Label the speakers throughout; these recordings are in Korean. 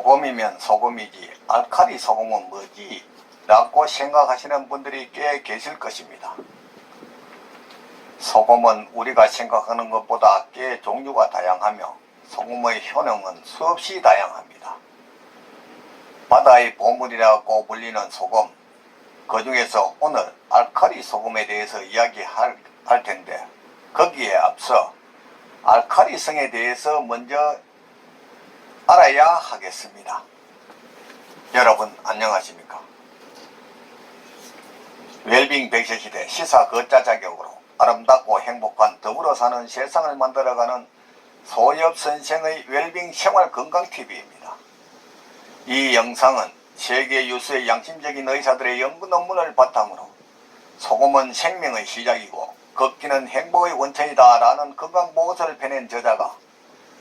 Speaker 1: 소금이면 소금이지 알칼리 소금은 뭐지? 라고 생각하시는 분들이 꽤 계실 것입니다. 소금은 우리가 생각하는 것보다 꽤 종류가 다양하며 소금의 효능은 수없이 다양합니다. 바다의 보물이라고 불리는 소금, 그 중에서 오늘 알칼리 소금에 대해서 이야기할 텐데, 거기에 앞서 알칼리성에 대해서 먼저 알아야 하겠습니다. 여러분 안녕하십니까? 웰빙 100세 시대 시사 거자 자격으로 아름답고 행복한 더불어 사는 세상을 만들어가는 소엽 선생의 웰빙 생활 건강TV입니다. 이 영상은 세계 유수의 양심적인 의사들의 연구 논문을 바탕으로 소금은 생명의 시작이고 걷기는 행복의 원천이다 라는 건강보고서를 펴낸 저자가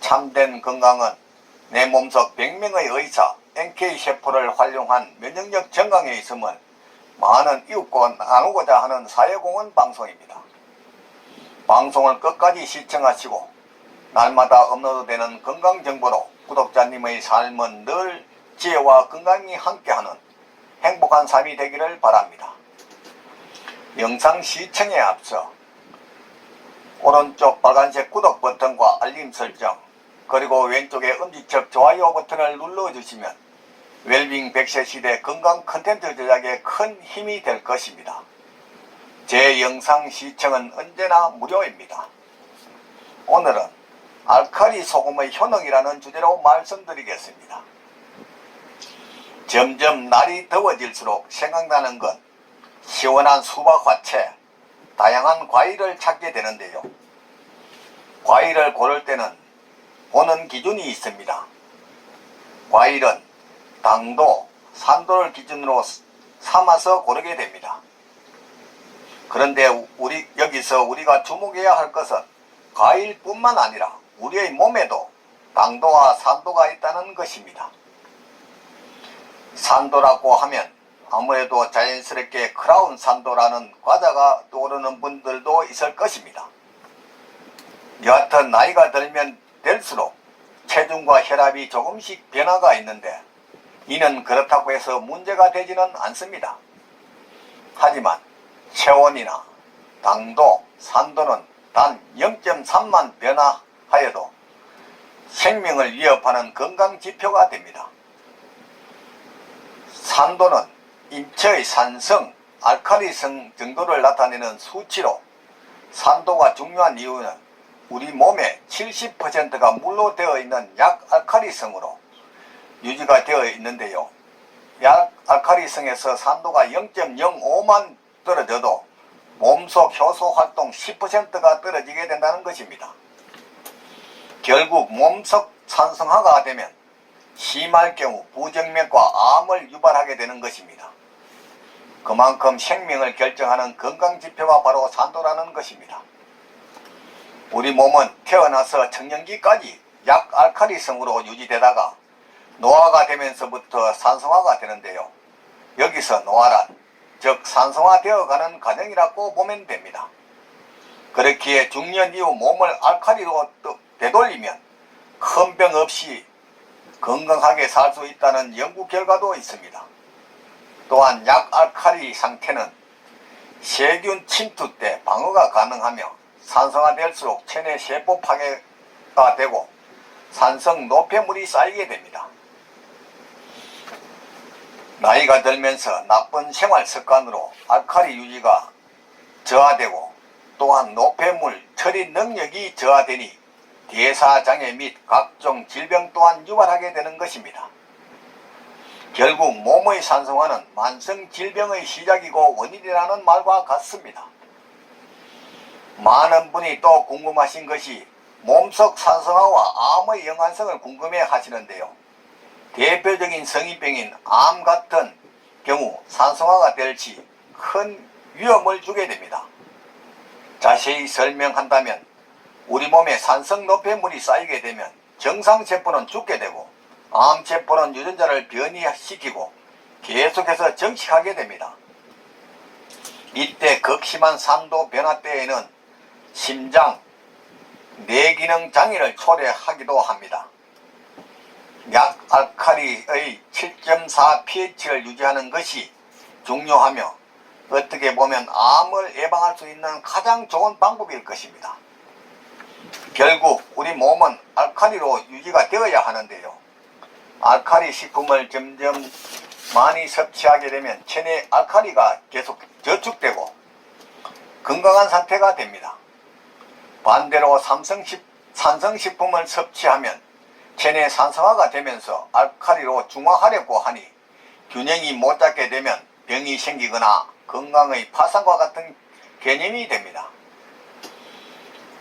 Speaker 1: 참된 건강은 내 몸속 100명의 의사 NK세포를 활용한 면역력 증강에 있음을 많은 이웃과 나누고자 하는 사회공헌 방송입니다. 방송을 끝까지 시청하시고 날마다 업로드되는 건강정보로 구독자님의 삶은 늘 지혜와 건강이 함께하는 행복한 삶이 되기를 바랍니다. 영상 시청에 앞서 오른쪽 빨간색 구독 버튼과 알림 설정, 그리고 왼쪽에 엄지척 좋아요 버튼을 눌러주시면 웰빙 100세 시대 건강 컨텐츠 제작에 큰 힘이 될 것입니다. 제 영상 시청은 언제나 무료입니다. 오늘은 알칼리 소금의 효능이라는 주제로 말씀드리겠습니다. 점점 날이 더워질수록 생각나는 건 시원한 수박 화채, 다양한 과일을 찾게 되는데요. 과일을 고를 때는 보는 기준이 있습니다. 과일은 당도, 산도를 기준으로 삼아서 고르게 됩니다. 그런데 여기서 우리가 주목해야 할 것은 과일뿐만 아니라 우리의 몸에도 당도와 산도가 있다는 것입니다. 산도라고 하면 아무래도 자연스럽게 크라운 산도라는 과자가 떠오르는 분들도 있을 것입니다. 여하튼 나이가 들면 될수록 체중과 혈압이 조금씩 변화가 있는데 이는 그렇다고 해서 문제가 되지는 않습니다. 하지만 체온이나 당도, 산도는 단 0.3만 변화하여도 생명을 위협하는 건강지표가 됩니다. 산도는 인체의 산성, 알칼리성 정도를 나타내는 수치로 산도가 중요한 이유는 우리 몸의 70%가 물로 되어 있는 약알칼리성으로 유지가 되어 있는데요. 약알칼리성에서 산도가 0.05만 떨어져도 몸속 효소 활동 10%가 떨어지게 된다는 것입니다. 결국 몸속 산성화가 되면 심할 경우 부정맥과 암을 유발하게 되는 것입니다. 그만큼 생명을 결정하는 건강지표가 바로 산도라는 것입니다. 우리 몸은 태어나서 청년기까지 약알칼리성으로 유지되다가 노화가 되면서부터 산성화가 되는데요. 여기서 노화란 즉 산성화되어가는 과정이라고 보면 됩니다. 그렇기에 중년 이후 몸을 알칼리로 되돌리면 큰 병 없이 건강하게 살 수 있다는 연구 결과도 있습니다. 또한 약알칼리 상태는 세균 침투 때 방어가 가능하며 산성화될수록 체내 세포 파괴가 되고 산성 노폐물이 쌓이게 됩니다. 나이가 들면서 나쁜 생활 습관으로 알칼리 유지가 저하되고 또한 노폐물 처리 능력이 저하되니 대사장애 및 각종 질병 또한 유발하게 되는 것입니다. 결국 몸의 산성화는 만성 질병의 시작이고 원인이라는 말과 같습니다. 많은 분이 또 궁금하신 것이 몸속 산성화와 암의 연관성을 궁금해 하시는데요. 대표적인 성인병인 암 같은 경우 산성화가 될 시 큰 위험을 주게 됩니다. 자세히 설명한다면 우리 몸에 산성 노폐물이 쌓이게 되면 정상세포는 죽게 되고 암세포는 유전자를 변이시키고 계속해서 정식하게 됩니다. 이때 극심한 산도 변화 때에는 심장, 뇌기능 장애를 초래하기도 합니다. 약 알칼리의 7.4 pH를 유지하는 것이 중요하며 어떻게 보면 암을 예방할 수 있는 가장 좋은 방법일 것입니다. 결국 우리 몸은 알칼리로 유지가 되어야 하는데요. 알칼리 식품을 점점 많이 섭취하게 되면 체내 알칼리가 계속 저축되고 건강한 상태가 됩니다. 반대로 산성식품을 섭취하면 체내 산성화가 되면서 알칼리로 중화하려고 하니 균형이 못 잡게 되면 병이 생기거나 건강의 파산과 같은 개념이 됩니다.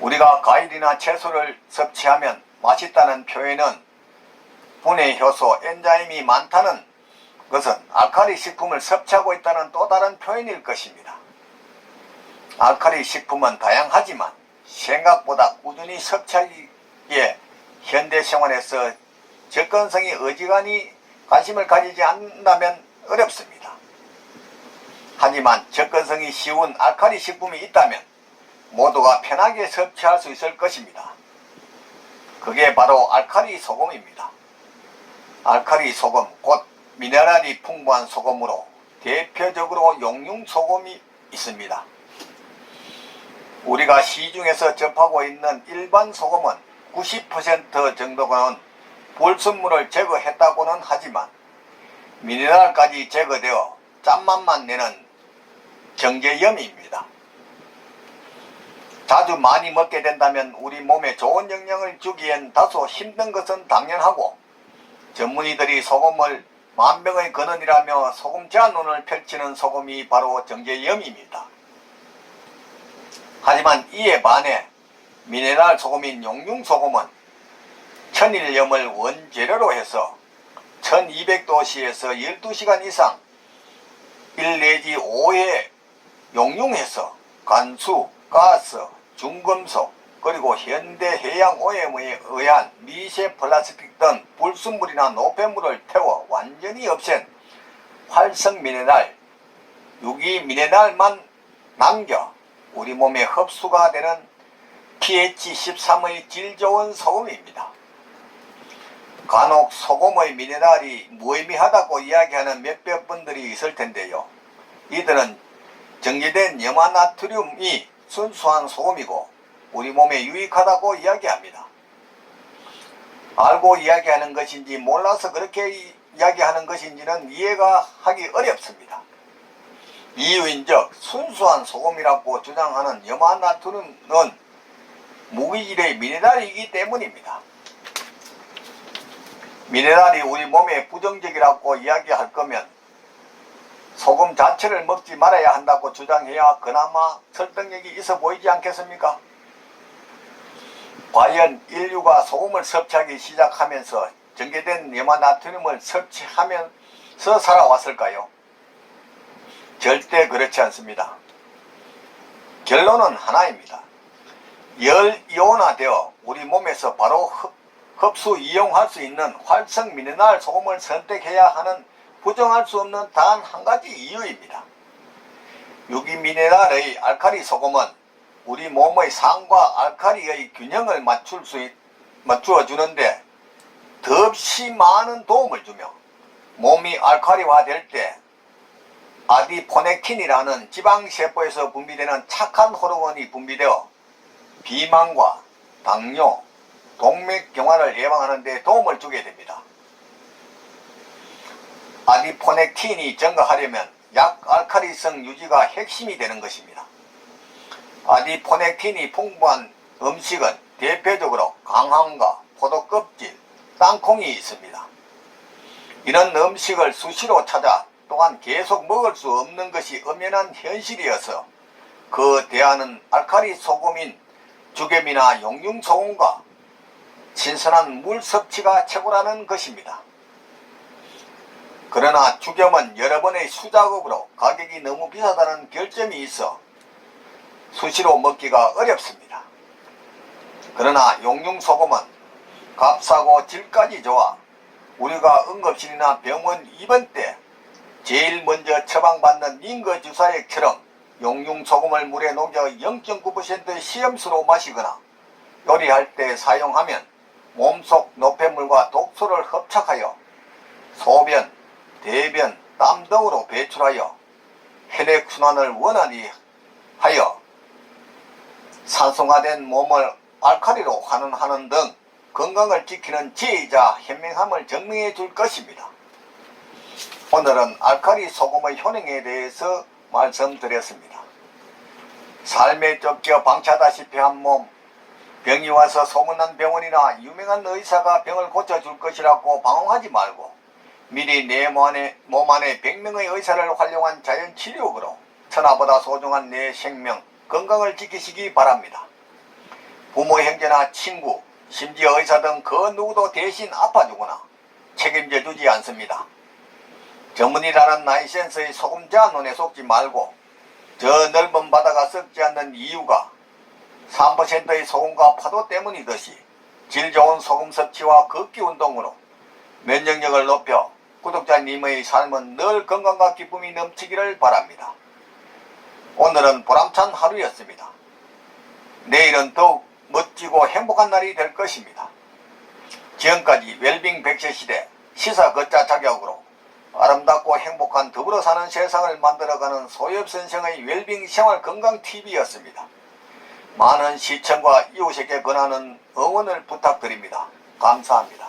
Speaker 1: 우리가 과일이나 채소를 섭취하면 맛있다는 표현은 분해 효소 엔자임이 많다는 것은 알칼리 식품을 섭취하고 있다는 또 다른 표현일 것입니다. 알칼리 식품은 다양하지만 생각보다 꾸준히 섭취하기에 현대생활에서 접근성이 어지간히 관심을 가지지 않는다면 어렵습니다. 하지만 접근성이 쉬운 알칼리 식품이 있다면 모두가 편하게 섭취할 수 있을 것입니다. 그게 바로 알칼리 소금입니다. 알칼리 소금, 곧 미네랄이 풍부한 소금으로 대표적으로 용융소금이 있습니다. 우리가 시중에서 접하고 있는 일반 소금은 90% 정도는 불순물을 제거했다고는 하지만 미네랄까지 제거되어 짠맛만 내는 정제염입니다. 자주 많이 먹게 된다면 우리 몸에 좋은 영향을 주기엔 다소 힘든 것은 당연하고 전문의들이 소금을 만병의 근원이라며 소금 제한론을 펼치는 소금이 바로 정제염입니다. 하지만 이에 반해 미네랄 소금인 용융소금은 천일염을 원재료로 해서 1200도씨에서 12시간 이상 1 내지 5회 용융해서 간수, 가스, 중금속, 그리고 현대 해양 오염에 의한 미세 플라스틱 등 불순물이나 노폐물을 태워 완전히 없앤 활성 미네랄, 유기 미네랄만 남겨 우리 몸에 흡수가 되는 pH 13의 질 좋은 소금입니다. 간혹 소금의 미네랄이 무의미하다고 이야기하는 몇몇 분들이 있을 텐데요. 이들은 정제된 염화나트륨이 순수한 소금이고 우리 몸에 유익하다고 이야기합니다. 알고 이야기하는 것인지 몰라서 그렇게 이야기하는 것인지는 이해가 하기 어렵습니다. 이유인즉 순수한 소금이라고 주장하는 염화나트륨은 무기질의 미네랄이기 때문입니다. 미네랄이 우리 몸에 부정적이라고 이야기할 거면 소금 자체를 먹지 말아야 한다고 주장해야 그나마 설득력이 있어 보이지 않겠습니까? 과연 인류가 소금을 섭취하기 시작하면서 정제된 염화나트륨을 섭취하면서 살아왔을까요? 절대 그렇지 않습니다. 결론은 하나입니다. 열이온화되어 우리 몸에서 바로 흡수 이용할 수 있는 활성 미네랄 소금을 선택해야 하는 부정할 수 없는 단 한 가지 이유입니다. 유기 미네랄의 알칼리 소금은 우리 몸의 산과 알칼리의 균형을 맞추어 주는데 더없이 많은 도움을 주며 몸이 알칼리화 될 때 아디포넥틴이라는 지방세포에서 분비되는 착한 호르몬이 분비되어 비만과 당뇨, 동맥경화를 예방하는 데 도움을 주게 됩니다. 아디포넥틴이 증가하려면 약 알칼리성 유지가 핵심이 되는 것입니다. 아디포넥틴이 풍부한 음식은 대표적으로 강황과 포도 껍질, 땅콩이 있습니다. 이런 음식을 수시로 찾아 또한 계속 먹을 수 없는 것이 엄연한 현실이어서 그 대안은 알칼리 소금인 죽염이나 용융소금과 신선한 물 섭취가 최고라는 것입니다. 그러나 죽염은 여러 번의 수작업으로 가격이 너무 비싸다는 결점이 있어 수시로 먹기가 어렵습니다. 그러나 용융소금은 값싸고 질까지 좋아 우리가 응급실이나 병원 입원 때 제일 먼저 처방받는 링거주사액처럼 용융소금을 물에 녹여 0.9% 시험수로 마시거나 요리할 때 사용하면 몸속 노폐물과 독소 색소를 흡착하여 소변, 대변, 땀 등으로 배출하여 혈액순환을 원활히 하여 산성화된 몸을 알칼리로 환원하는 등 건강을 지키는 지혜이자 현명함을 증명해 줄 것입니다. 오늘은 알칼리 소금의 효능에 대해서 말씀드렸습니다. 삶에 쫓겨 방치하다시피 한 몸, 병이 와서 소문난 병원이나 유명한 의사가 병을 고쳐줄 것이라고 방황하지 말고 미리 내 몸 안에 100명의 의사를 활용한 자연치료로 천하보다 소중한 내 생명, 건강을 지키시기 바랍니다. 부모, 형제나 친구, 심지어 의사 등 그 누구도 대신 아파주거나 책임져 주지 않습니다. 전문이라는 나이센스의 소금 제한론에 속지 말고 저 넓은 바다가 썩지 않는 이유가 3%의 소금과 파도 때문이듯이 질 좋은 소금 섭취와 걷기 운동으로 면역력을 높여 구독자님의 삶은 늘 건강과 기쁨이 넘치기를 바랍니다. 오늘은 보람찬 하루였습니다. 내일은 더욱 멋지고 행복한 날이 될 것입니다. 지금까지 웰빙 100세 시대 시사 걷자 자격으로 아름답고 행복한 더불어 사는 세상을 만들어가는 소엽선생의 웰빙 생활 건강 TV였습니다. 많은 시청과 이웃에게 권하는 응원을 부탁드립니다. 감사합니다.